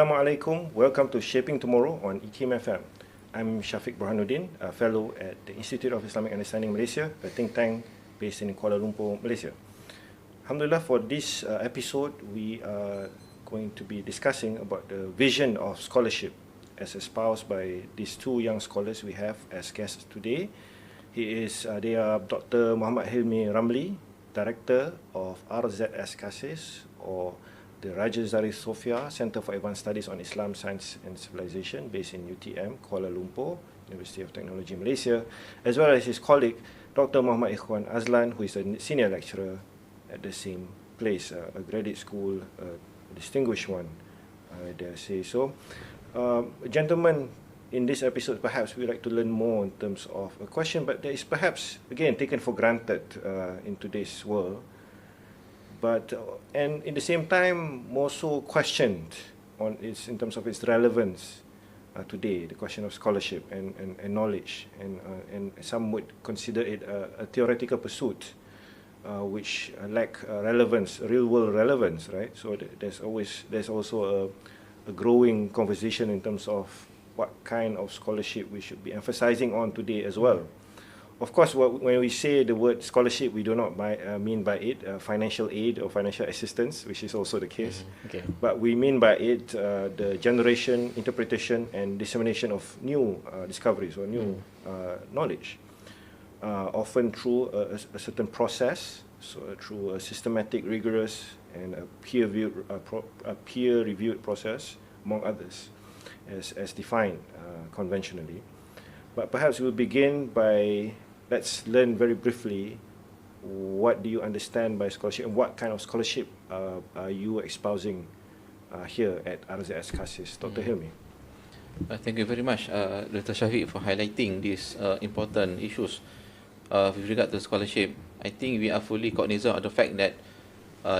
Assalamualaikum. Welcome to Shaping Tomorrow on IKIMfm. I'm Syafiq Borhanuddin, a fellow at the Institute of Islamic Understanding Malaysia, a think tank based in Kuala Lumpur, Malaysia. Alhamdulillah, for this episode, we are going to be discussing about the vision of scholarship as espoused by these two young scholars we have as guests today. They are Dr. Muhammad Hilmi Ramli, Director of RZS-CASIS, or the Zarith Sofiah Center for Advanced Studies on Islam, Science and Civilization, based in UTM, Kuala Lumpur, University of Teknologi, Malaysia, as well as his colleague, Dr. Muhammad Ikhwan Azlan, who is a senior lecturer at the same place, a graduate school, a distinguished one, I dare say so. Gentlemen, in this episode, perhaps we'd like to learn more in terms of a question, but that is perhaps, again, taken for granted in today's world. But and in the same time, more so questioned in terms of its relevance today. The question of scholarship and knowledge, and some would consider it a theoretical pursuit, which lack relevance, real world relevance, right? So there's also a growing conversation in terms of what kind of scholarship we should be emphasizing on today as well. Of course, when we say the word scholarship, we do not mean by it financial aid or financial assistance, which is also the case. Okay. But we mean by it the generation, interpretation, and dissemination of new discoveries or new knowledge, often through a certain process, so through a systematic, rigorous, and a peer-reviewed process, among others, as defined conventionally. But perhaps we'll begin by, let's learn very briefly, what do you understand by scholarship and what kind of scholarship are you espousing here at RZS-CASIS? Dr. Hilmi. Thank you very much, Dr. Syafiq, for highlighting these important issues with regard to scholarship. I think we are fully cognizant of the fact that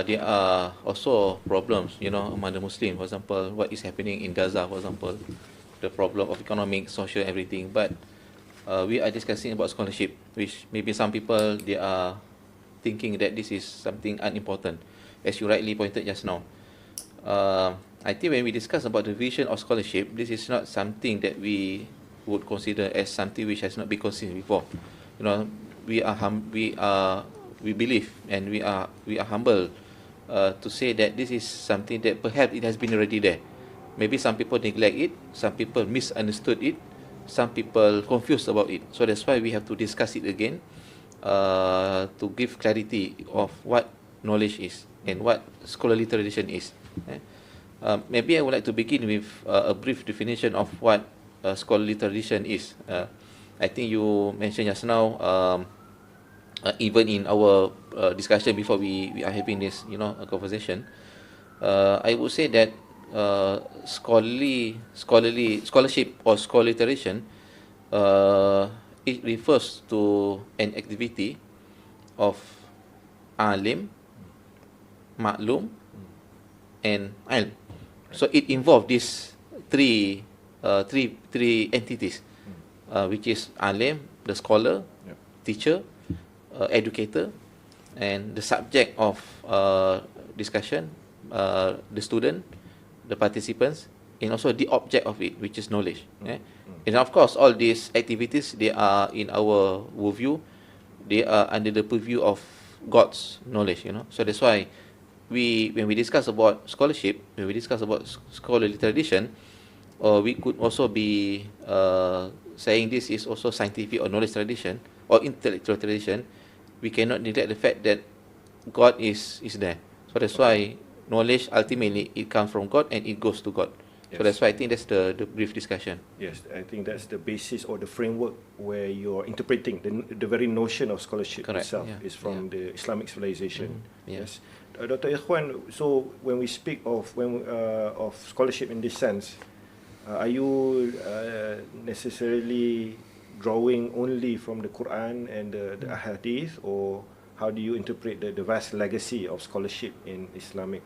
there are also problems, among the Muslims. For example, what is happening in Gaza, for example, the problem of economic, social, everything. But we are discussing about scholarship, which maybe some people, they are thinking that this is something unimportant, as you rightly pointed just now. I think when we discuss about the vision of scholarship, this is not something that we would consider as something which has not been considered before. We believe and we are humble to say that this is something that perhaps it has been already there. Maybe some people neglect it, some people misunderstood it, some people confused about it. So that's why we have to discuss it again to give clarity of what knowledge is and what scholarly tradition is. Maybe I would like to begin with a brief definition of what scholarly tradition is. I think you mentioned just now, even in our discussion before we are having this, conversation, I would say that scholarship or scholarly tradition, it refers to an activity of alim, maklum, and ilm. So it involves these three entities, which is alim, the scholar, teacher, educator, and the subject of discussion, the student, the participants, and also the object of it, which is knowledge. And of course, all these activities, they are, in our worldview, they are under the purview of God's knowledge. So that's why when we discuss about scholarship, when we discuss about scholarly tradition, we could also be saying this is also scientific or knowledge tradition or intellectual tradition. We cannot neglect the fact that God is there. So that's why knowledge, ultimately, it comes from God and it goes to God. Yes. So that's why I think that's the brief discussion. Yes, I think that's the basis or the framework where you're interpreting the very notion of scholarship. Correct. Itself is from the Islamic civilization. Yes. Dr. Ikhwan, so when we speak of scholarship in this sense, are you necessarily drawing only from the Quran and the Hadith, or how do you interpret the vast legacy of scholarship in Islamic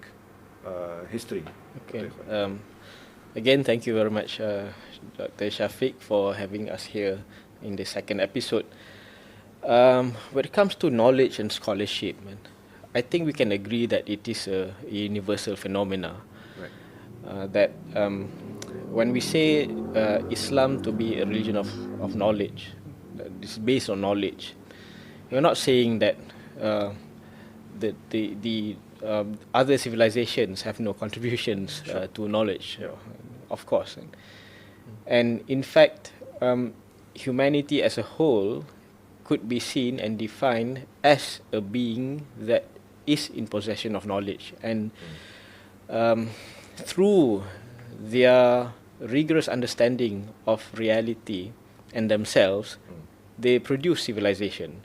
history? Okay. Again, thank you very much, Dr. Syafiq, for having us here in the second episode. When it comes to knowledge and scholarship, I think we can agree that it is a universal phenomena. Right. that when we say Islam to be a religion of knowledge, it's based on knowledge. We're not saying that the other civilizations have no contributions to knowledge, of course. And in fact, humanity as a whole could be seen and defined as a being that is in possession of knowledge. And through their rigorous understanding of reality and themselves, they produce civilization.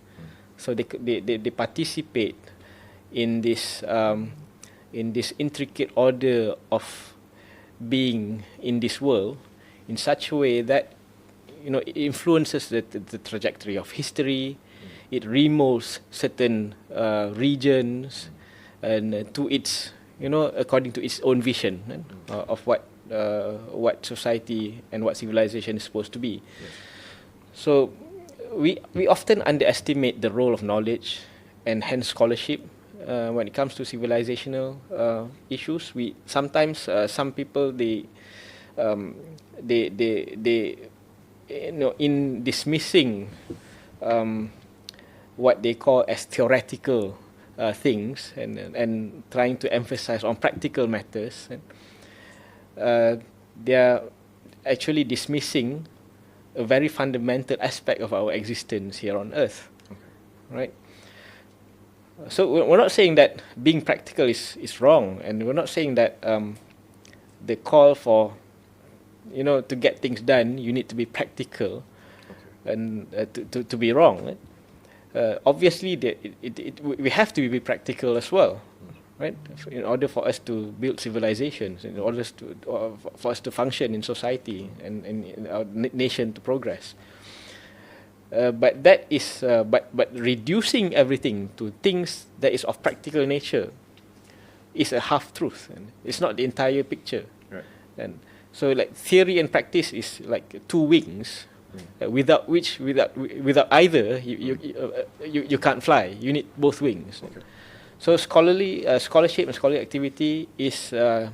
So they participate in this intricate order of being in this world in such a way that it influences the trajectory of history. It remolds certain regions and to its according to its own vision of what society and what civilization is supposed to be. Yes. So we often underestimate the role of knowledge and hence scholarship when it comes to civilizational issues. We sometimes some people they in dismissing what they call as theoretical things and trying to emphasize on practical matters, they are actually dismissing a very fundamental aspect of our existence here on earth. Right? So we're not saying that being practical is wrong, and we're not saying that the call for to get things done, you need to be practical, and to be wrong. Right? Obviously, we have to be practical as well, right? In order for us to build civilizations, in order for us to function in society and in our nation to progress. But that is, but reducing everything to things that is of practical nature is a half truth, and it's not the entire picture. Right. And so, like, theory and practice is like two wings, without either you can't fly. You need both wings. Okay. So scholarship and scholarly activity is an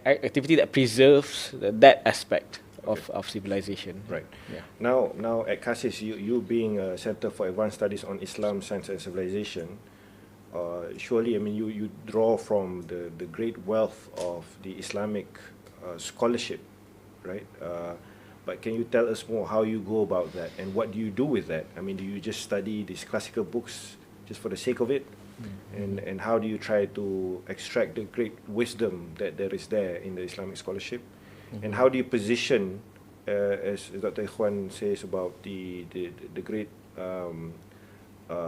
activity that preserves that aspect of civilization. Right. Yeah. Now at CASIS, you being a Center for Advanced Studies on Islam, Science and Civilization, surely, I mean, you draw from the great wealth of the Islamic scholarship, right? But can you tell us more how you go about that and what do you do with that? I mean, do you just study these classical books just for the sake of it? And how do you try to extract the great wisdom that there is there in the Islamic scholarship? And how do you position, as Dr. Ikhwan says about the great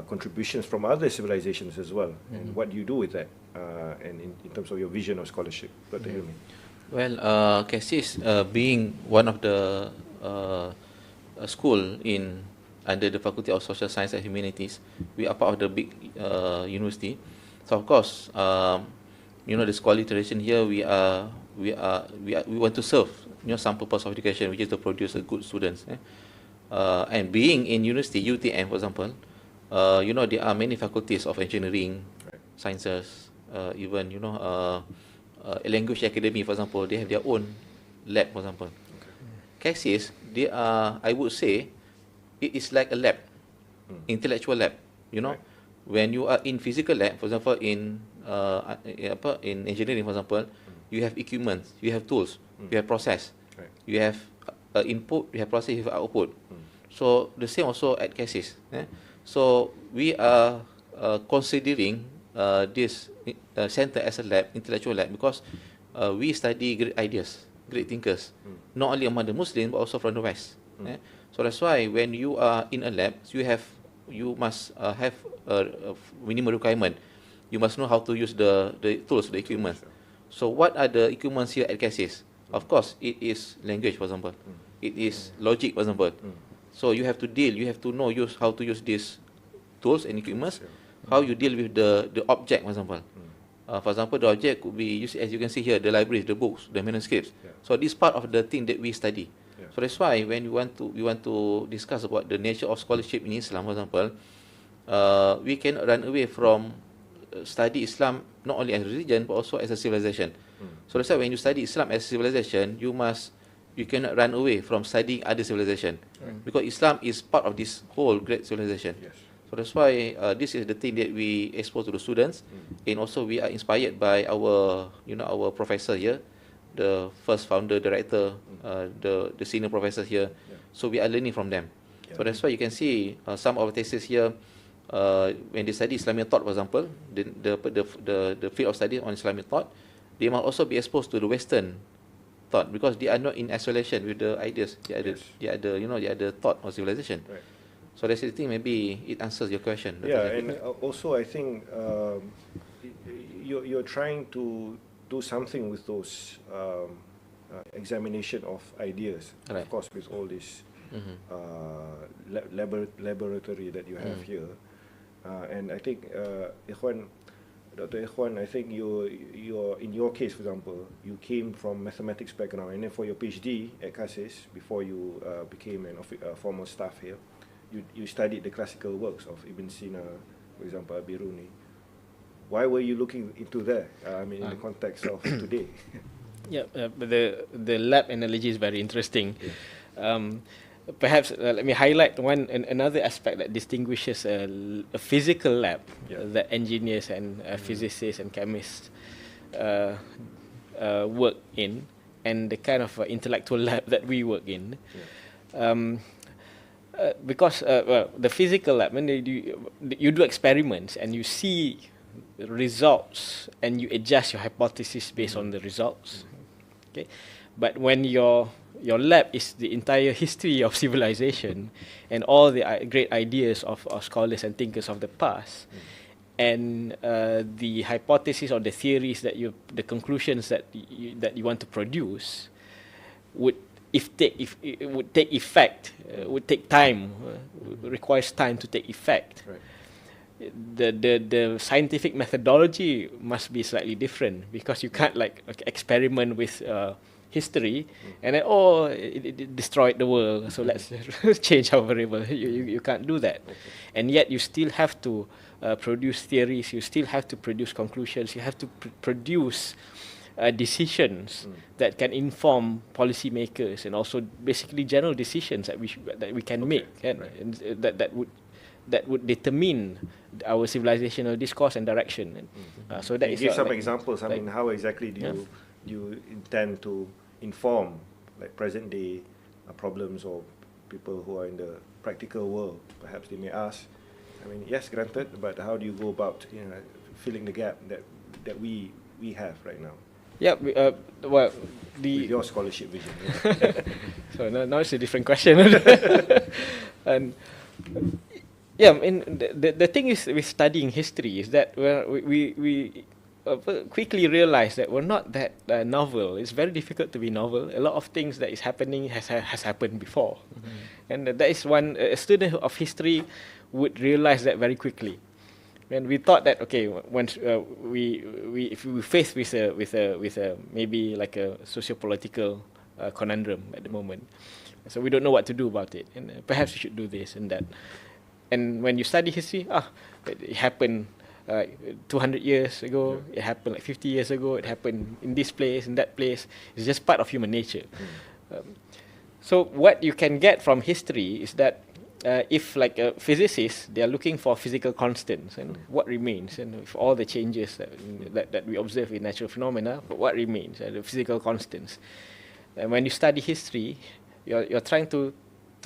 contributions from other civilizations as well? And what do you do with that? And in terms of your vision of scholarship, Dr. Hilmi? Well, CASIS being one of the school under the Faculty of Social Science and Humanities, we are part of the big university. So of course, the scholarly tradition here, we want to serve some purpose of education, which is to produce a good students. And being in university, UTM for example, there are many faculties of engineering, sciences, even a language academy, for example, they have their own lab, for example. CASIS, they are, I would say, it is like a lab, intellectual lab. When you are in physical lab, for example, in engineering, for example, you have equipment, you have tools, you have process, you have input, you have process, you have output. So the same also at CASIS. So we are considering this center as a lab, intellectual lab, because we study great ideas, great thinkers, not only among the Muslims but also from the West. So that's why when you are in a lab, you must have a minimum requirement. You must know how to use the tools, the equipment. So what are the equipments here at CASIS? Of course, it is language, for example. It is logic, for example. So you have to know how to use these tools and equipments. How you deal with the object, for example. For example, the object could be used, as you can see here, the libraries, the books, the manuscripts. So this part of the thing that we study. So that's why when we want to discuss about the nature of scholarship in Islam, for example, we cannot run away from study Islam not only as a religion but also as a civilization. So that's why when you study Islam as a civilization, you cannot run away from studying other civilization, because Islam is part of this whole great civilization. Yes. So that's why this is the thing that we expose to the students, and also we are inspired by our our professor here, the first founder director, the senior professor here. So we are learning from them. So that's why you can see some of the thesis here. When they study Islamic thought, for example, the field of study on Islamic thought, they must also be exposed to the Western thought, because they are not in isolation with the ideas. They are the thought of civilization. Right. So that's the thing. Maybe it answers your question. Yeah, and also I think you're trying to do something with those examination of ideas. Right. Of course, with all this laboratory that you have here, and I think Dr. Ikhwan, I think you're in your case, for example, you came from mathematics background, and then for your PhD at CASIS, before you became a formal staff here, you studied the classical works of Ibn Sina, for example, Al-Biruni. Why were you looking into that? I mean, in the context of today. Yeah, but the lab analogy is very interesting. Perhaps let me highlight another aspect that distinguishes a physical lab that engineers and physicists and chemists work in, and the kind of intellectual lab that we work in. Because the physical lab, when you do experiments and you see results and you adjust your hypothesis based on the results. Okay, but when your lab is the entire history of civilization and all the great ideas of scholars and thinkers of the past, and the hypothesis or the theories the conclusions that you want to produce would take effect, would take time, requires time to take effect. Right. The scientific methodology must be slightly different, because you can't experiment with history and then it destroyed the world, so let's change our variable. You can't do that. And yet you still have to produce theories, you still have to produce conclusions, you have to produce decisions that can inform policymakers, and also basically general decisions that we can make, and that would determine our civilizational discourse and direction. So that is give some examples. I mean, how exactly do you intend to inform present day problems, or people who are in the practical world? Perhaps they may ask, I mean, yes, granted, but how do you go about filling the gap that we have right now? Yeah, well, with your scholarship vision. So now it's a different question. And yeah, I mean, the thing is with studying history is that we quickly realize that we're not that novel. It's very difficult to be novel. A lot of things that is happening has happened before, and that is a student of history would realize that very quickly. When we thought that once if we faced with a maybe like a socio-political conundrum at the moment, so we don't know what to do about it, and perhaps we should do this and that. And when you study history, it happened 200 years ago, it happened 50 years ago, it happened in this place, in that place. It's just part of human nature. So what you can get from history is that if a physicist, they are looking for physical constants and what remains, and with all the changes that we observe in natural phenomena, but what remains, the physical constants. And when you study history, you're trying to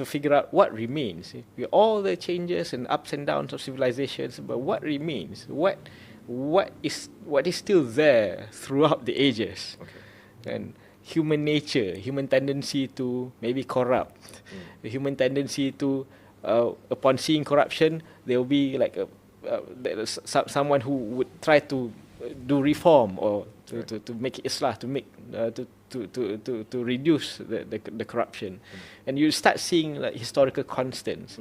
figure out what remains. With all the changes and ups and downs of civilizations, but what remains? What is still there throughout the ages? And human nature, human tendency to maybe corrupt, the human tendency to upon seeing corruption, there will be someone who would try to do reform, or to make islah, to make to reduce the corruption, and you start seeing historical constants.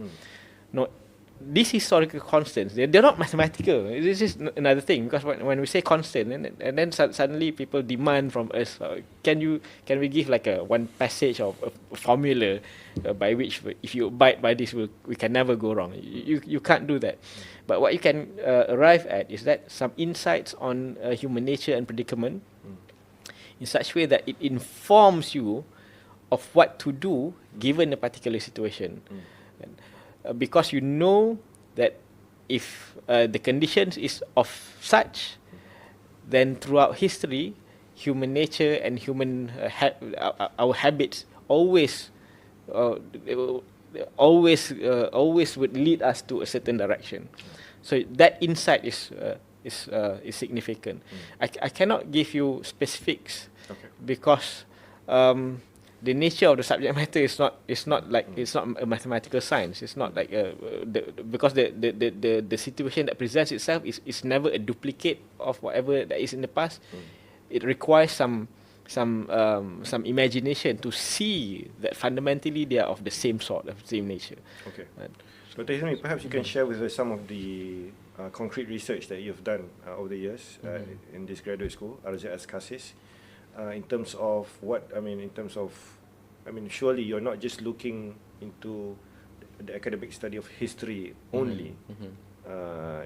these historical constants, they're not mathematical. This is another thing, because when we say constant, and then suddenly people demand from us, can we give like a one passage of a formula by which if you abide by this, we can never go wrong. You can't do that. But what you can arrive at is that some insights on human nature and predicament in such way that it informs you of what to do given a particular situation. Because you know that if the conditions is of such, then throughout history, human nature and human our habits always would lead us to a certain direction. So that insight is significant. I cannot give you specifics because the nature of the subject matter is not a mathematical science. It's not like because the situation that presents itself is never a duplicate of whatever that is in the past. It requires some imagination to see that fundamentally they are of the same sort, of the same nature. Okay. So Hilmi, perhaps you can share with us some of the concrete research that you've done over the years in this graduate school, RZS-CASIS. In terms of surely you're not just looking into the academic study of history only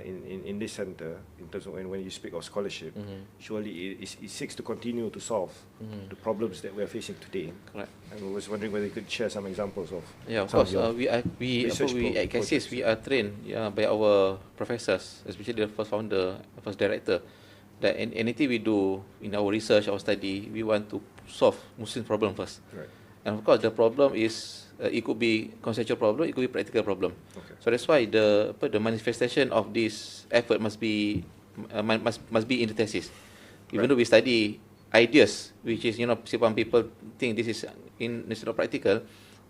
in this center, in terms of when you speak of scholarship. Surely it seeks to continue to solve the problems that we are facing today. Correct. And I was wondering whether you could share some examples of. Yeah, of course. We at CASIS, we are trained by our professors, especially the first founder, first director, that anything we do in our research, our study, we want to solve Muslim problem first. Right. And of course, the problem is it could be conceptual problem, it could be practical problem. Okay. So that's why the manifestation of this effort must be in the thesis. Even though we study ideas, which is some people think this is not practical,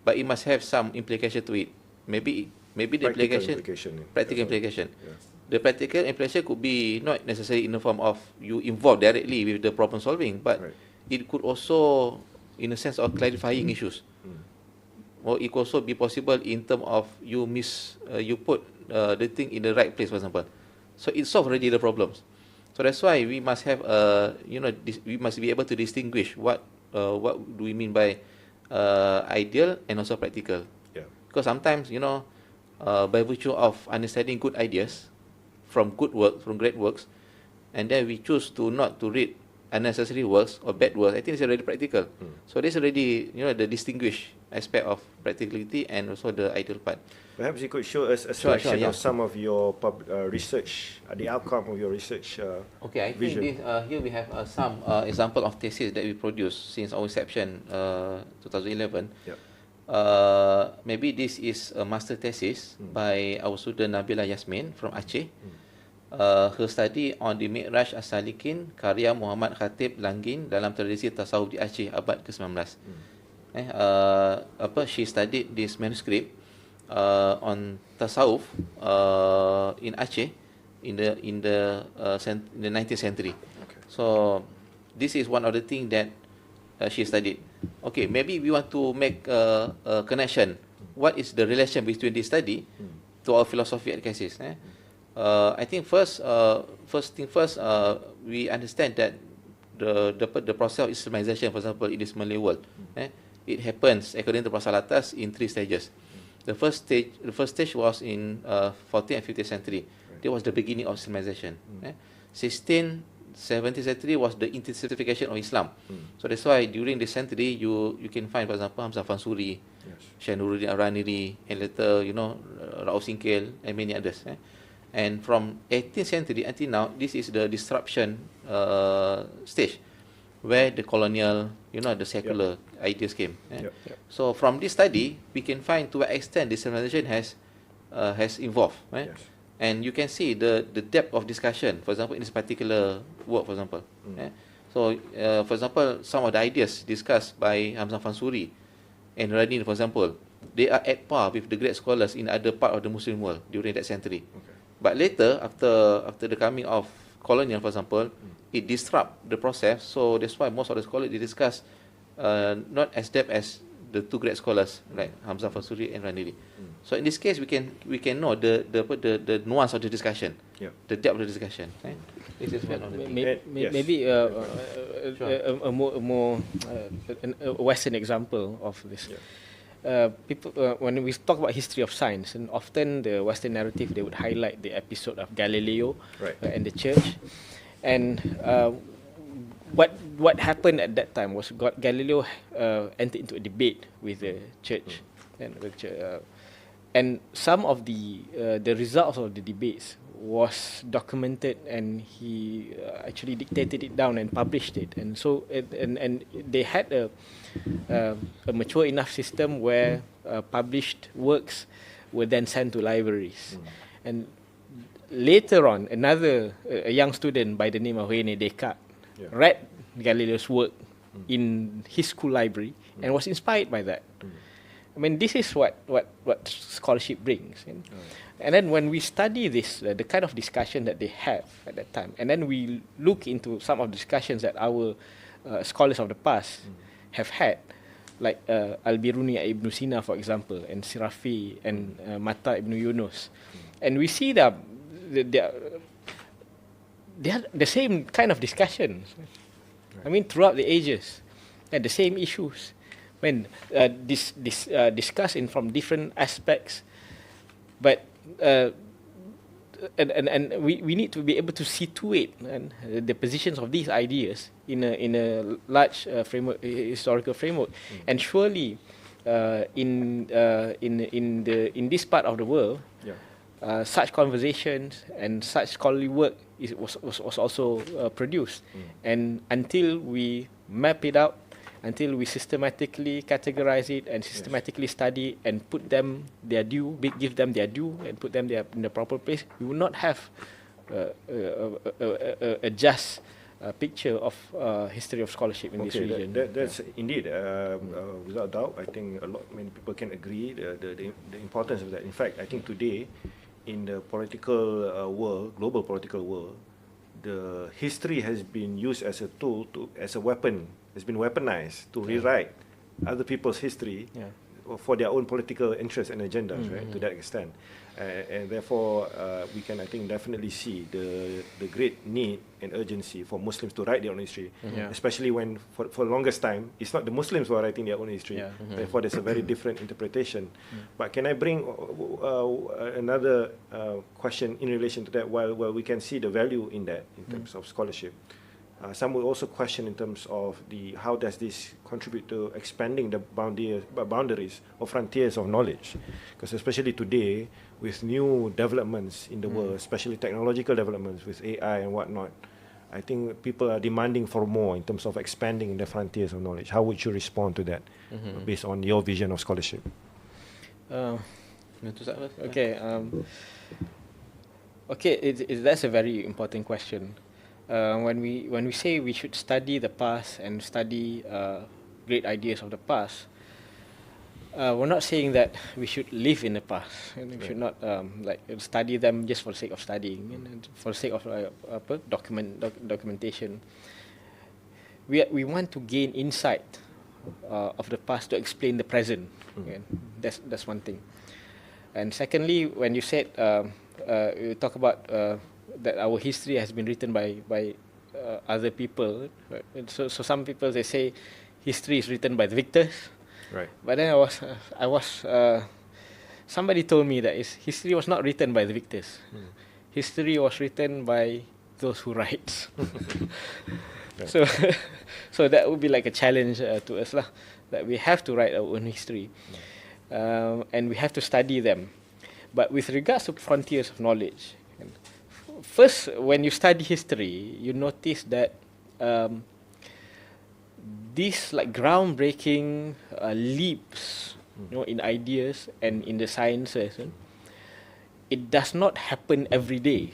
but it must have some implication to it. Maybe the practical implication. Yeah. The practical implication could be not necessarily in the form of you involved directly with the problem solving, but it could also, in a sense, of clarifying issues. Or it could also be possible in terms of you put the thing in the right place, for example. So it solves already the problems. So that's why we must have we must be able to distinguish what do we mean by ideal and also practical. Yeah. Because sometimes by virtue of understanding good ideas from great works, and then we choose not to read unnecessary works or bad works, I think it's already practical. So there's already the distinguished aspect of practicality and also the ideal part. Perhaps you could show us a selection of some of your research, the outcome of your research. Okay, I vision. think here we have some example of thesis that we produced since our inception, 2011. Yep. Maybe this is a master thesis by our student Nabila Yasmin from Aceh. Her study on the Mi'raj As-Salikin, karya Muhammad Khatib Langgin dalam tradisi tasawuf di Aceh abad ke-19. She studied this manuscript on tasawuf in Aceh in the 19th century. Okay. So this is one of the things that she studied. Okay, maybe we want to make a connection. What is the relation between this study to our philosophy at CASIS? I think first thing first, we understand that the process of Islamization, for example, in this Malay world, it happens according to Prasalatas in 3 stages. The first stage was in 14th and 15th century. That was the beginning of Islamization. 16th, 17th century was the intensification of Islam. So that's why during this century you can find, for example, Hamzah Fansuri, Syekh Nuruddin Ar-Raniri, and later Rauf Singkil and many others. And from 18th century until now, this is the disruption stage, where the colonial, the secular ideas came. So from this study, we can find to what extent this civilization has evolved. And you can see the depth of discussion, for example, in this particular work, for example. So, for example, some of the ideas discussed by Hamzah Fansuri and Radin, for example, they are at par with the great scholars in other part of the Muslim world during that century. But later, after the coming of colonial, for example, it disrupt the process. So that's why most of the scholars they discuss not as depth as the two great scholars, like Hamzah Fasuri and Ramli. So in this case, we can know the nuance of the discussion, the depth of the discussion. Right? This is one of the things. Maybe a more Western example of this. People, when we talk about history of science, and often the Western narrative, they would highlight the episode of Galileo and the church, and what happened at that time was Galileo entered into a debate with the church, and some of the results of the debates was documented, and he actually dictated it down and published it, and so and they had a mature enough system where published works were then sent to libraries, and later on a young student by the name of René Descartes read Galileo's work in his school library and was inspired by that. I mean, this is what scholarship brings. And then when we study this, the kind of discussion that they have at that time, and then we look into some of the discussions that our scholars of the past have had, like Al-Biruni Ibn Sina, for example, and Sirafi and Mata Ibn Yunus, and we see that they are the same kind of discussions. I mean, throughout the ages, and the same issues, when discussed in from different aspects, but and we need to be able to situate the positions of these ideas in a large framework, historical framework, and surely in this part of the world, such conversations and such scholarly work was also produced, and until we map it out, until we systematically categorize it and systematically study and put them their due, give them their due and put them in the proper place, we will not have a just picture of history of scholarship in this region. That's indeed, without doubt, I think many people can agree the importance of that. In fact, I think today, in the political world, global political world, the history has been used as a tool, as a weapon, has been weaponized to rewrite other people's history for their own political interests and agendas, right? To that extent, and therefore we can, I think, definitely see the great need and urgency for Muslims to write their own history, especially when for the longest time it's not the Muslims who are writing their own history. Therefore, there's a very different interpretation. But can I bring another question in relation to that? While we can see the value in that in terms of scholarship, some will also question in terms of how does this contribute to expanding the boundaries or frontiers of knowledge? Because especially today, with new developments in the world, especially technological developments with AI and whatnot, I think people are demanding for more in terms of expanding the frontiers of knowledge. How would you respond to that, based on your vision of scholarship? Okay, that's a very important question. When we say we should study the past and study great ideas of the past, we're not saying that we should live in the past, and we should not study them just for the sake of studying and for the sake of documentation. We want to gain insight of the past to explain the present. That's one thing. And secondly, when you said you talk about that our history has been written by other people, right? So some people, they say history is written by the victors, right? But then somebody told me that history was not written by the victors. History was written by those who write. So that would be like a challenge to us lah, that we have to write our own history, and we have to study them. But with regards to frontiers of knowledge, first, when you study history, you notice that these like groundbreaking leaps, in ideas and in the sciences, it does not happen every day.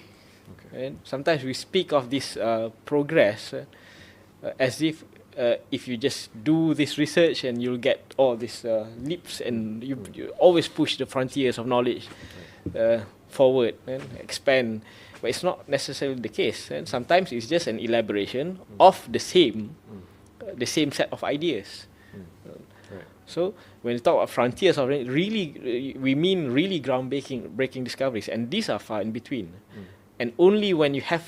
And sometimes we speak of this progress as if you just do this research and you'll get all these leaps, and you always push the frontiers of knowledge forward and expand. But it's not necessarily the case, and sometimes it's just an elaboration of the same set of ideas. Right. So when we talk about frontiers of knowledge, really, we mean really breaking discoveries, and these are far in between. And only when you have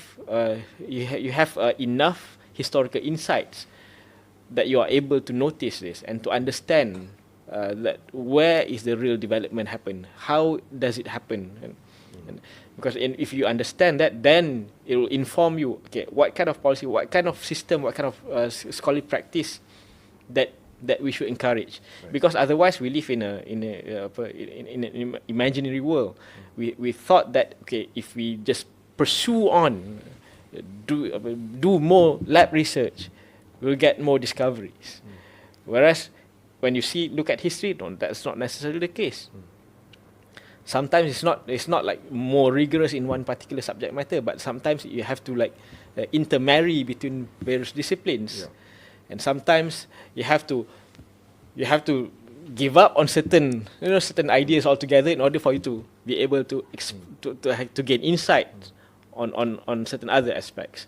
enough historical insights that you are able to notice this and to understand that where is the real development happen, how does it happen, and because if you understand that, then it will inform you, okay, what kind of policy, what kind of system, what kind of scholarly practice that we should encourage. Right. Because otherwise we live in an imaginary world. We thought that, okay, if we just pursue on, do more lab research, we'll get more discoveries. Whereas when you look at history, no, that's not necessarily the case. Sometimes it's not like more rigorous in one particular subject matter, but sometimes you have to intermarry between various disciplines, and sometimes you have to give up on certain ideas altogether in order for you to be able to gain insight on certain other aspects.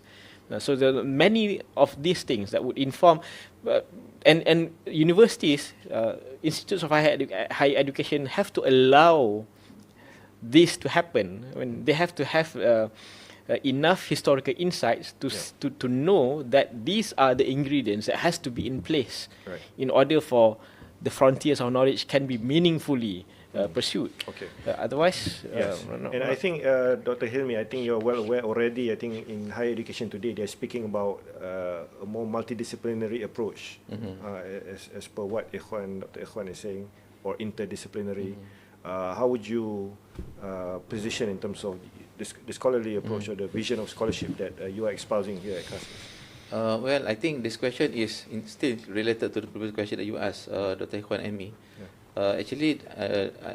So there are many of these things that would inform, and universities, institutes of higher education have to allow this to happen. When they have to have enough historical insights to know that these are the ingredients that has to be in place in order for the frontiers of knowledge can be meaningfully pursued. Okay. Otherwise, yes. And I think, Dr. Hilmi, I think you're well aware already. I think in higher education today, they're speaking about a more multidisciplinary approach, as per what Dr. Ikhwan is saying, or interdisciplinary. How would you position in terms of the scholarly approach or the vision of scholarship that you are espousing here at CASIS? Well, I think this question is still related to the previous question that you asked, Dr. Ikhwan and me. Actually,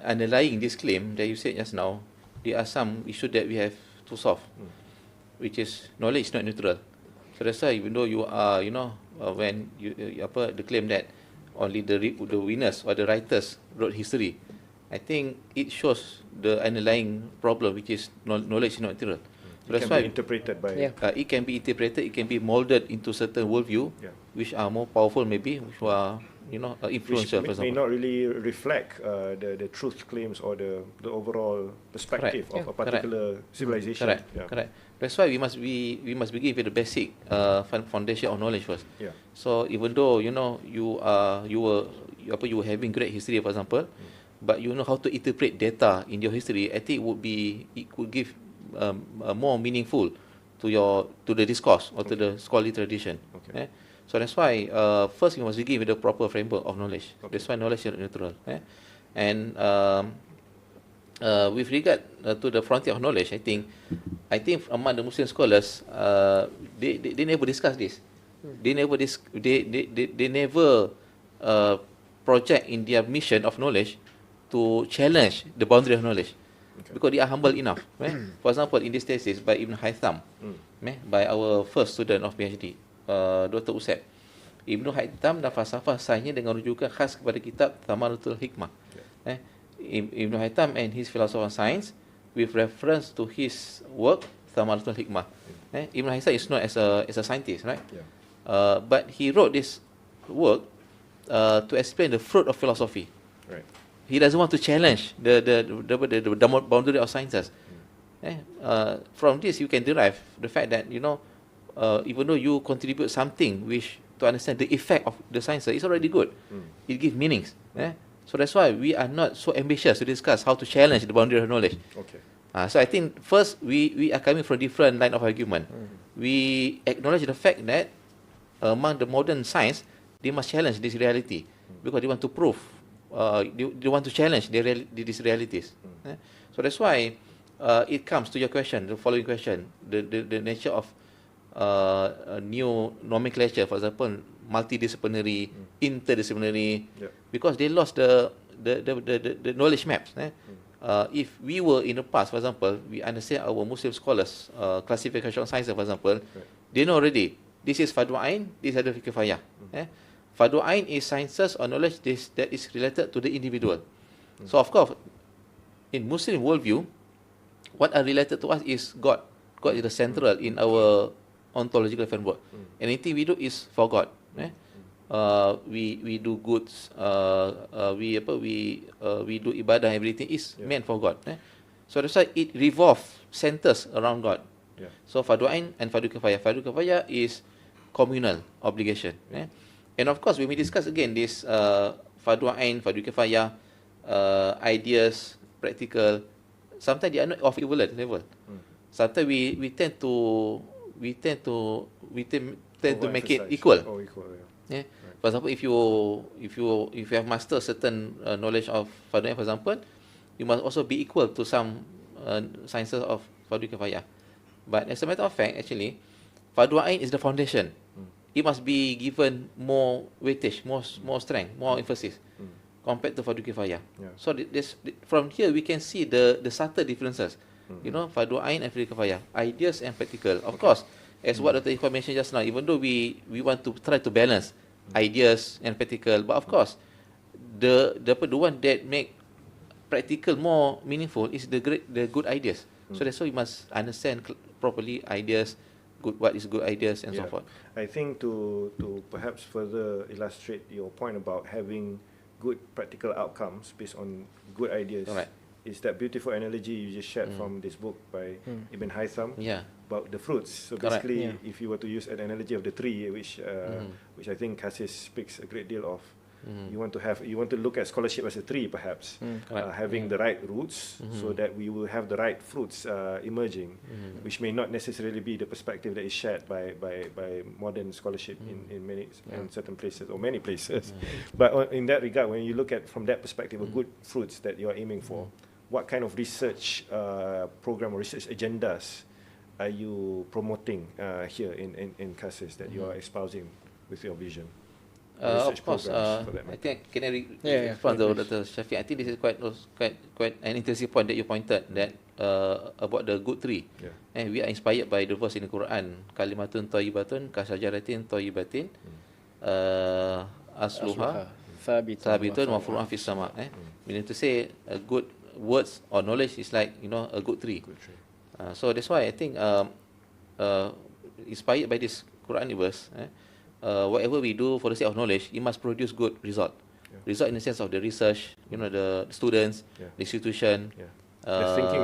underlying this claim that you said just now, there are some issues that we have to solve, which is knowledge is not neutral. So that's why, even though you are, when the claim that only the winners or the writers wrote history, I think it shows the underlying problem, which is knowledge is not neutral. So it can be interpreted by... it can be interpreted, it can be molded into certain worldview, which are more powerful maybe, which are, influential, which may not really reflect the truth claims or the overall perspective of a particular civilization. Correct. That's why we must begin with the basic foundation of knowledge first. So even though, you were having great history, for example, but you know how to interpret data in your history, I think it could give more meaningful to the discourse or to the scholarly tradition. So that's why first we must begin with the proper framework of knowledge. That's why knowledge is neutral. And with regard to the frontier of knowledge, I think among the Muslim scholars, they never discuss this. They never project in their mission of knowledge to challenge the boundary of knowledge, because they are humble enough. For example, in this thesis by Ibn Haytham, by our first student of PhD, Dr. Usep, Ibn Haytham dan falsafah sainsnya dengan rujukan khas kepada kitab Thamaratul Hikmah. Ibn Haytham and his philosophy of science with reference to his work Thamaratul Hikmah. Ibn Haytham is known as a scientist, right? But he wrote this work to explain the fruit of philosophy. He doesn't want to challenge the boundary of sciences. From this, you can derive the fact that even though you contribute something which to understand the effect of the sciences, it's already good. It gives meanings. So that's why we are not so ambitious to discuss how to challenge the boundary of knowledge. So I think first we are coming from different line of argument. We acknowledge the fact that among the modern science, they must challenge this reality because they want to prove. They want to challenge these realities. So that's why it comes to your question, the following question, the nature of new nomenclature, for example, multidisciplinary, interdisciplinary, because they lost the knowledge maps. If we were in the past, for example, we understand our Muslim scholars classification of sciences, for example, they know already this is Fardu Ain, this is Hadith Kifayah. Fardu Ain is sciences or knowledge that is related to the individual. So of course, in Muslim worldview, what are related to us is God. God is the central in our ontological framework. Anything we do is for God. we do goods, we do ibadah, everything is meant for God. So that's why it centers around God. So fardu ain and fardu kifayah. Fardu kifayah is communal obligation. And of course, when we discuss again this fardu ain, fardu kifayah, ideas, practical, sometimes they are not of equivalent level. Sometimes we tend to make it equal. Right. For example, if you have mastered certain knowledge of fardu ain, for example, you must also be equal to some sciences of fardu kifayah. But as a matter of fact, actually, fardu ain is the foundation. It must be given more weightage, more strength, more emphasis compared to fardu kifayah. So from here we can see the subtle differences. Fardu ain and fardu kifayah, ideas and practical. Of course, as what Dr. Ikhwan mentioned just now, even though we want to try to balance ideas and practical, but of course, the one that make practical more meaningful is the good ideas. So that's why we must understand properly ideas, what is good ideas and so forth. I think to perhaps further illustrate your point about having good practical outcomes based on good ideas, is that beautiful analogy you just shared from this book by Ibn Haytham about the fruits. So basically, if you were to use an analogy of the tree, which I think CASIS speaks a great deal of, you want to look at scholarship as a tree, perhaps, having the right roots, so that we will have the right fruits emerging, which may not necessarily be the perspective that is shared by modern scholarship in many in certain places or many places. But in that regard, when you look at from that perspective of good fruits that you are aiming for, what kind of research program or research agendas are you promoting here in CASIS that you are espousing with your vision? Of course, I think can I respond to Dr. Syafiq? I think this is quite an interesting point that you pointed that about the good tree. And we are inspired by the verse in the Quran, kalimatun thayyibatun kasajaratin thayyibatin asluha sabitun wa furu'an fis sama. Meaning to say, good words or knowledge is like a good tree. So that's why I think inspired by this Quran verse, whatever we do for the sake of knowledge, it must produce good result. Result in the sense of the research, the students, the institution, the thinking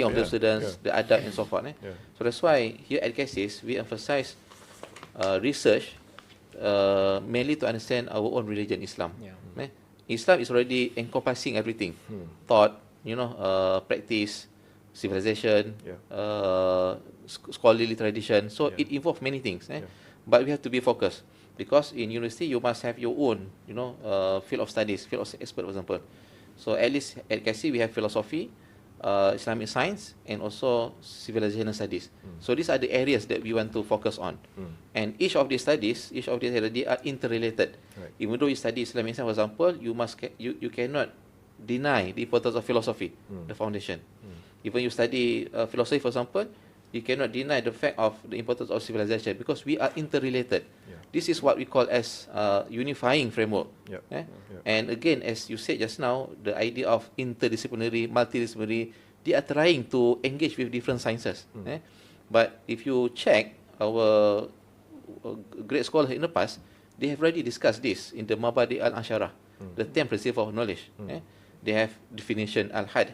of the students, the adab and so forth. So that's why here at CASIS we emphasize research mainly to understand our own religion, Islam. Islam is already encompassing everything: thought, practice, civilization, scholarly tradition. So it involves many things. But we have to be focused, because in university you must have your own, field of studies, field of expert, for example. So at least at CASIS we have philosophy, Islamic science, and also civilization studies. So these are the areas that we want to focus on. And each of these studies, they are interrelated. Even though you study Islamic science, for example, you cannot deny the importance of philosophy, the foundation. Even you study philosophy, for example, you cannot deny the fact of the importance of civilization, because we are interrelated. This is what we call as unifying framework. And again, as you said just now, the idea of interdisciplinary, multidisciplinary, they are trying to engage with different sciences. But if you check our great scholars in the past, they have already discussed this in the Mabadi al-Ansharah, the 10 principles of knowledge. They have definition al-had,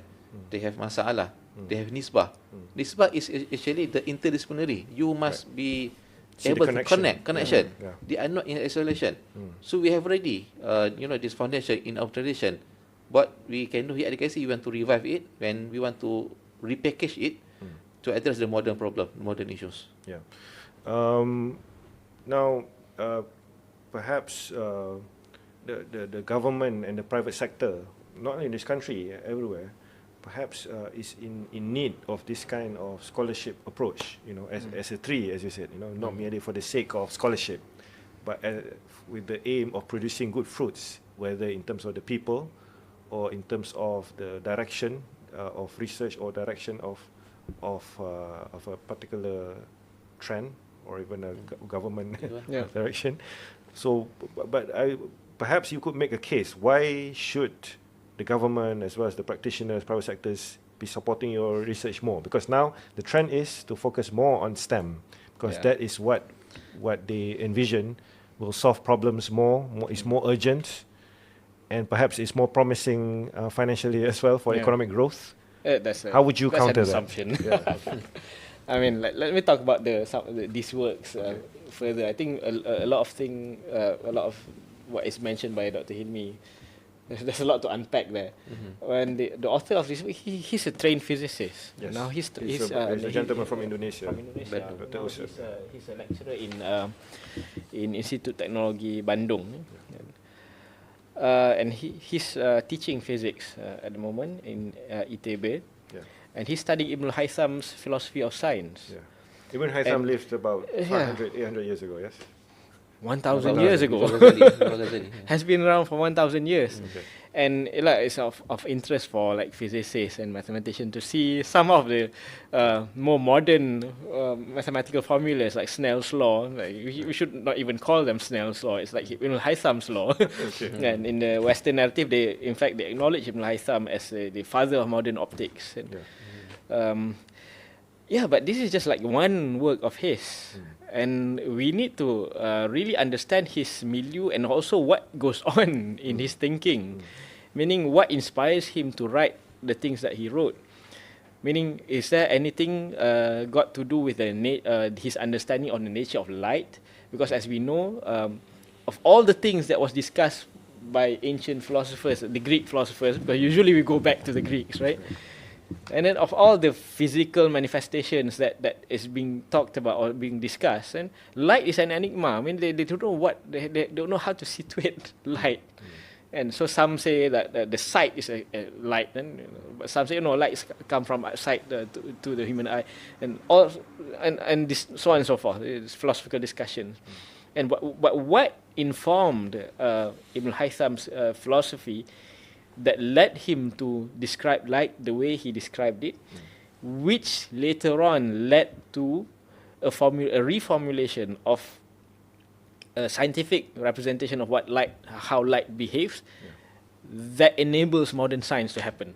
they have masalah, they have nisbah. Nisbah is actually the interdisciplinary. You must be able to connection. They are not in isolation. So we have already, this foundation in our tradition. What we can do here at IKIM, we want to revive it, when we want to repackage it to address the modern problem, modern issues. Now, perhaps the government and the private sector, not in this country, everywhere, perhaps is in need of this kind of scholarship approach, as a tree, as you said, not merely for the sake of scholarship, but with the aim of producing good fruits, whether in terms of the people or in terms of the direction of research or direction of a particular trend or even a government direction. So, but perhaps you could make a case, why should the government as well as the practitioners, private sectors be supporting your research more? Because now the trend is to focus more on STEM, because that is what they envision will solve problems is more urgent, and perhaps it's more promising financially as well for economic growth. How would you counter an that? Assumption. Yeah, okay. I mean, let me talk about these works further. I think a lot of what is mentioned by Dr. Hilmi, there's a lot to unpack there. When the author of this, he's a trained physicist. Yes. Now he's a gentleman from Indonesia. Now he's a lecturer in Institute Teknologi Bandung. And he's teaching physics at the moment in ITB. Yeah. And he's studying Ibn Haytham's philosophy of science. Yeah. Ibn Haytham lived about 500, 800 years ago, yes? 1,000 years ago. Has been around for 1,000 years. Okay. And it's of interest for like physicists and mathematicians to see some of the more modern mathematical formulas like Snell's law. Like we should not even call them Snell's law. It's like Ibn Haytham's law. Okay. And in the Western narrative, they acknowledge Ibn Haytham as the father of modern optics. And, but this is just like one work of his. And we need to really understand his milieu and also what goes on in his thinking. Meaning, what inspires him to write the things that he wrote. Meaning, is there anything got to do with his understanding on the nature of light? Because as we know, of all the things that was discussed by ancient philosophers, the Greek philosophers, because usually we go back to the Greeks, right? And then of all the physical manifestations that is being talked about or being discussed, and light is an enigma. I mean, they don't know they don't know how to situate light. And so some say that the sight is a light, but some say no, lights come from outside to the human eye, and this, so on and so forth. It's philosophical discussions. And but what informed Ibn Haytham's philosophy that led him to describe light the way he described it, which later on led to a reformulation of a scientific representation of how light behaves, that enables modern science to happen.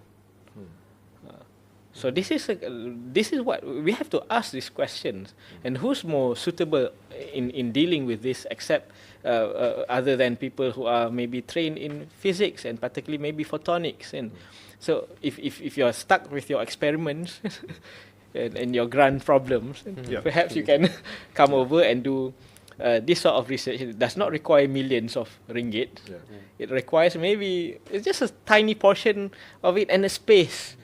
So this is what we have to ask these questions, and who's more suitable in dealing with this except other than people who are maybe trained in physics and particularly maybe photonics. And so if you're stuck with your experiments and your grand problems, perhaps you can come over and do this sort of research. It does not require millions of ringgit. It requires maybe it's just a tiny portion of it and a space.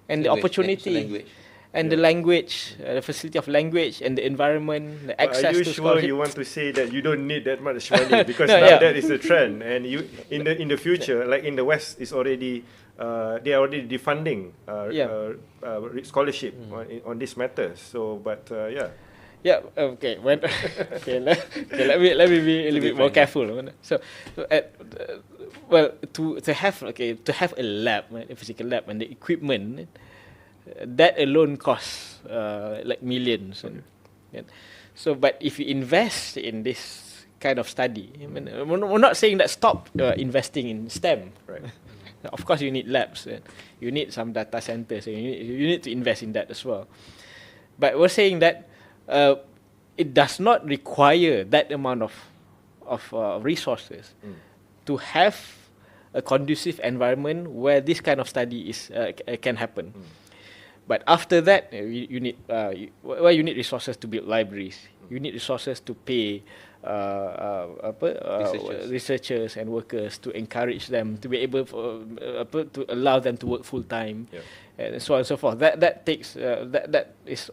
And the opportunity, and the language, the facility of language, and the environment, the access to scholarship. Are you sure you want to say that you don't need that much money? Because now that is the trend, and you in the future, like in the West, is already they are already defunding scholarship on these matters. So, but Okay. Let me be a little bit more careful. So, to have a lab, a physical lab, and the equipment, that alone costs like millions. So, but if you invest in this kind of study, I mean, we're not saying that stop investing in STEM. Right. Of course, you need labs. You need some data centers. You need to invest in that as well. But we're saying that it does not require that amount of resources to have a conducive environment where this kind of study can happen. But after that, you need resources to build libraries. You need resources to pay researchers and workers to encourage them to be able to allow them to work full time, and so on and so forth. That takes that is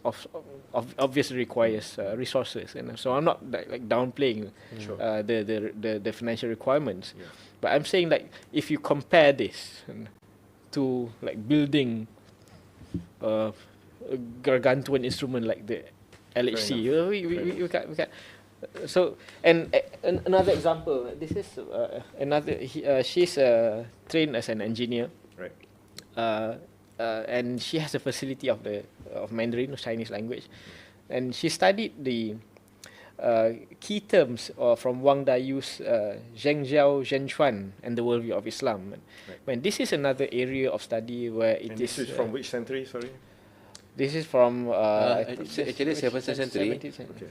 obviously requires resources, and so I'm not like downplaying the financial requirements, but I'm saying like if you compare this to like building a gargantuan instrument like the LHC, we can't. So and another example. This is another. She's trained as an engineer, right? And she has a facility of Mandarin, Chinese language, and she studied the key terms from Wang Dayu's Zhengzhao Zhenchuan and the Worldview of Islam. Right. When this is another area of study where this is from which century? Sorry. This is from actually 7th century.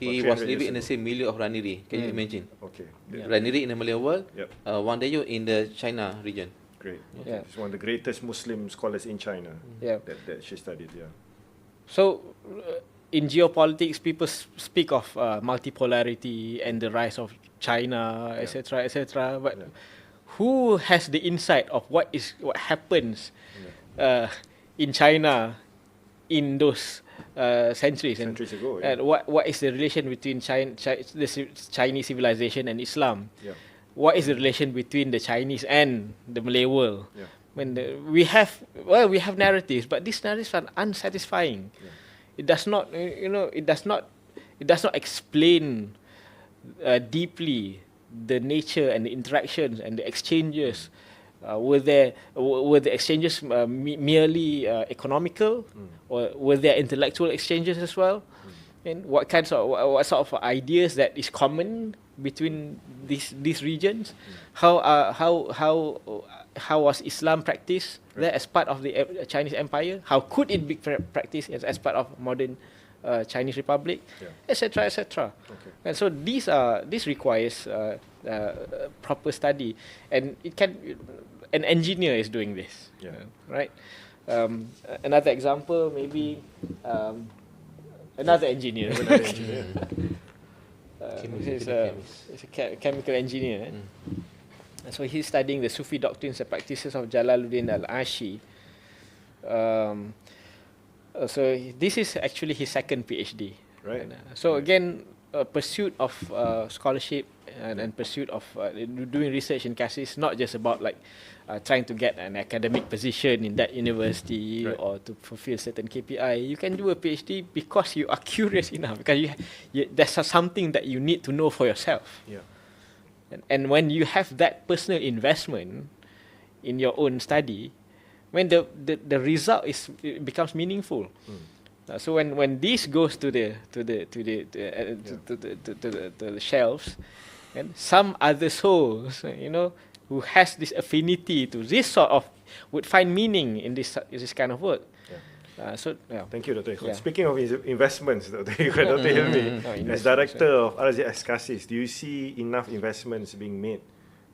He about was 300 living in years the same milieu of Raniri. Can you imagine? Okay. Raniri in the Malayan world, Yep. Wang Dayu in the China region. Great. Yeah. He's one of the greatest Muslim scholars in China. Yeah. That she studied. Yeah. So, in geopolitics, people speak of multipolarity and the rise of China, etc., etc. But who has the insight of what happens in China in those centuries ago? And what is the relation between the Chinese civilization and Islam? Yeah. What is the relation between the Chinese and the Malay world? Yeah. When we have narratives, but these narratives are unsatisfying. Yeah. It does not, it does not explain deeply the nature and the interactions and the exchanges. Were the exchanges merely economical, or were there intellectual exchanges as well? And what sort of ideas that is common between these regions? How was Islam practiced there as part of the Chinese Empire? How could it be practiced as part of modern Chinese Republic, etc., etc. Okay. And so this requires proper study, and an engineer is doing this, right? Another example, maybe another engineer. He's a chemical engineer. So he's studying the Sufi doctrines and practices of Jalaluddin al-Ashi. So this is actually his second PhD. Right. And, so again, pursuit of scholarship and pursuit of doing research in CASIS, not just about like trying to get an academic position in that university or to fulfill certain KPI. You can do a PhD because you are curious enough, because there's something that you need to know for yourself. Yeah. And when you have that personal investment in your own study, when the result becomes meaningful. So when this goes to the shelves, and some other souls, who has this affinity to this sort of, would find meaning in this kind of work. Thank you, Dr. Ikhwan. Speaking of investments, Dr. Hilmi, as director of RZS-CASIS, do you see enough investments being made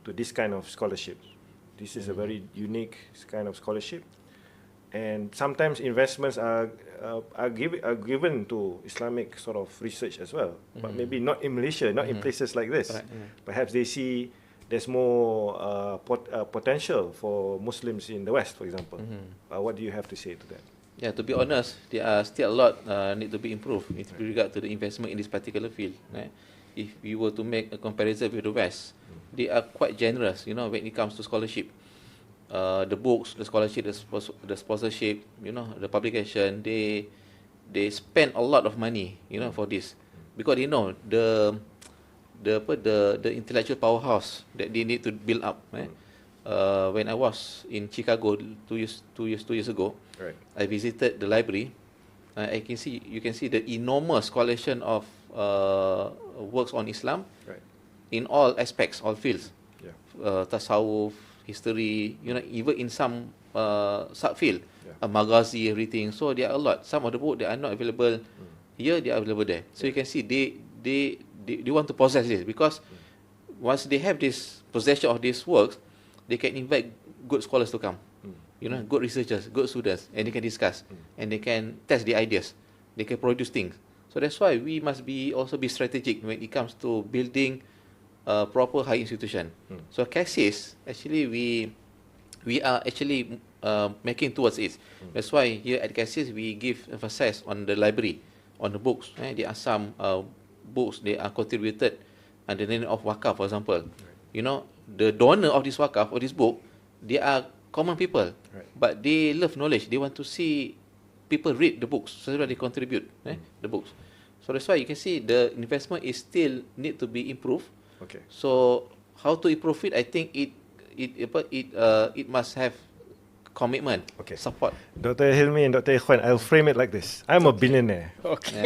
to this kind of scholarship? This is a very unique kind of scholarship, and sometimes investments are given to Islamic sort of research as well, but maybe not in Malaysia, not in places like this. Perhaps they see there's more potential for Muslims in the West, for example. What do you have to say to that? Yeah, to be honest, there are still a lot need to be improved with regard to the investment in this particular field. Right? If we were to make a comparison with the West, they are quite generous, when it comes to scholarship. The books, the scholarship, the sponsorship, the publication, they spend a lot of money, for this, because they know the intellectual powerhouse that they need to build up. When I was in Chicago 2 years ago, I visited the library. You can see the enormous collection of works on Islam in all aspects, all fields. Tasawwuf, history, even in some subfield, maghazi, everything. So there are a lot. Some of the books that are not available here, they are available there. So you can see they want to possess this, because once they have this possession of these works, they can invite good scholars to come, good researchers, good students, and they can discuss, and they can test the ideas, they can produce things. So that's why we must also be strategic when it comes to building a proper high institution. So CASIS, actually we are actually making towards it. That's why here at CASIS we give emphasis on the library, on the books. There are some books they are contributed under the name of Wakaf, for example. The donor of this Wakaf or this book, they are common people, but they love knowledge. They want to see people read the books, so that they contribute the books. So that's why you can see the investment is still need to be improved. So how to improve it? I think it must have commitment, support. Dr. Hilmi and Dr. Ikhwan, I'll frame it like this. I'm a billionaire.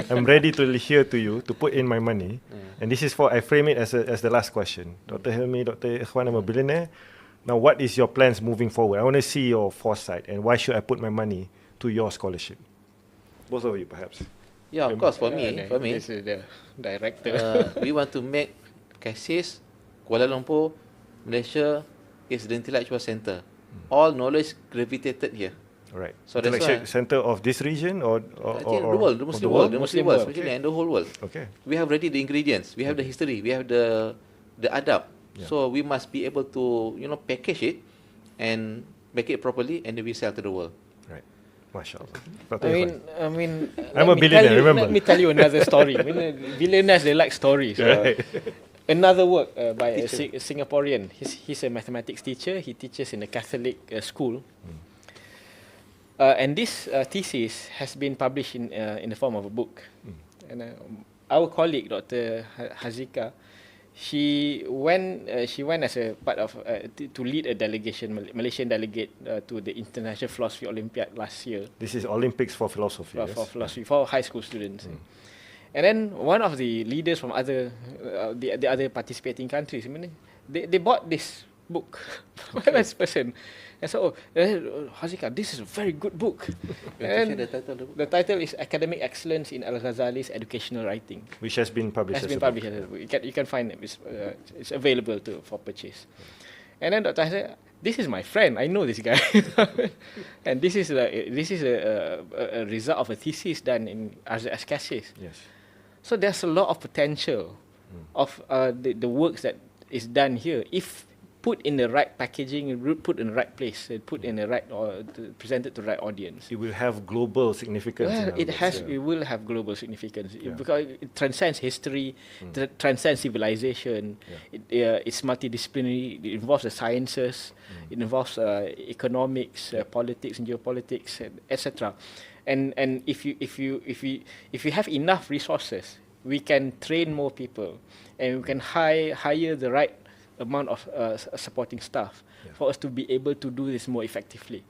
I'm ready to hear to you to put in my money. And this is I frame it as the last question. Dr. Hilmi, Dr. Ikhwan, I'm a billionaire. Now, what is your plans moving forward? I want to see your foresight, and why should I put my money to your scholarship? Both of you, perhaps. Yeah, of course, for me, This is the director. we want to make CASIS, Kuala Lumpur, Malaysia is the intellectual center. All knowledge gravitated here. Right. So that's Intellectual why center of this region or I think the world, the Muslim world, especially, and the whole world. Okay. We have already the ingredients, we have the history, we have the adab. Yeah. So we must be able to, package it and make it properly, and then we sell to the world. Right. MashaAllah. I mean, I'm a billionaire, remember? Let me tell you another story. Billionaires, they like stories. Right. Another work by a Singaporean. He's a mathematics teacher. He teaches in a Catholic school. And this thesis has been published in the form of a book. And our colleague, Dr. Hazika, she went as a part of to lead a delegation, Malaysian delegate to the International Philosophy Olympiad last year. This is Olympics for philosophy. For philosophy, for high school students. And then one of the leaders from the other participating countries, they bought this book from this person. And so, Hazika, this is a very good book. And the title is Academic Excellence in Al-Ghazali's Educational Writing. Which has been published. You can find it. It's available for purchase. And then Dr. Hazika, this is my friend. I know this guy. And this is a result of a thesis done in RZS-CASIS. Yes. So there's a lot of potential of the works that is done here if put in the right packaging, put in the right place, put in the right presented to the right audience. It will have global significance. Well, it will have global significance because it transcends history, transcends civilization. It's multidisciplinary. It involves the sciences. It involves economics, politics, and geopolitics, etc. And if you have enough resources, we can train more people, and we can hire the right amount of supporting staff for us to be able to do this more effectively.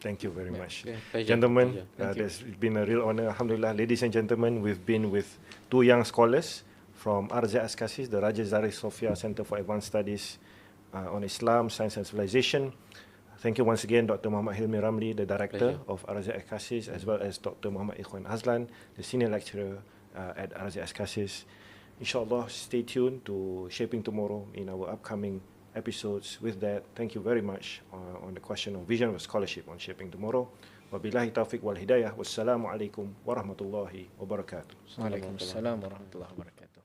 Thank you very much. Pleasure. Gentlemen, it's been a real honor. Alhamdulillah, ladies and gentlemen, we've been with two young scholars from RZS-CASIS, the Raja Zarith Sofiah Center for Advanced Studies on Islam, Science and Civilization. Thank you once again, Dr. Muhammad Hilmi Ramli, the Director of RZS-CASIS, as well as Dr. Muhammad Ikhwan Azlan, the Senior Lecturer at RZS-CASIS. Inshallah, stay tuned to Shaping Tomorrow in our upcoming episodes. With that, thank you very much on the question of vision of scholarship on Shaping Tomorrow. Wabillahi taufiq wal hidayah. Wassalamu alaikum warahmatullahi wabarakatuh. Waalaikumsalam warahmatullahi wabarakatuh.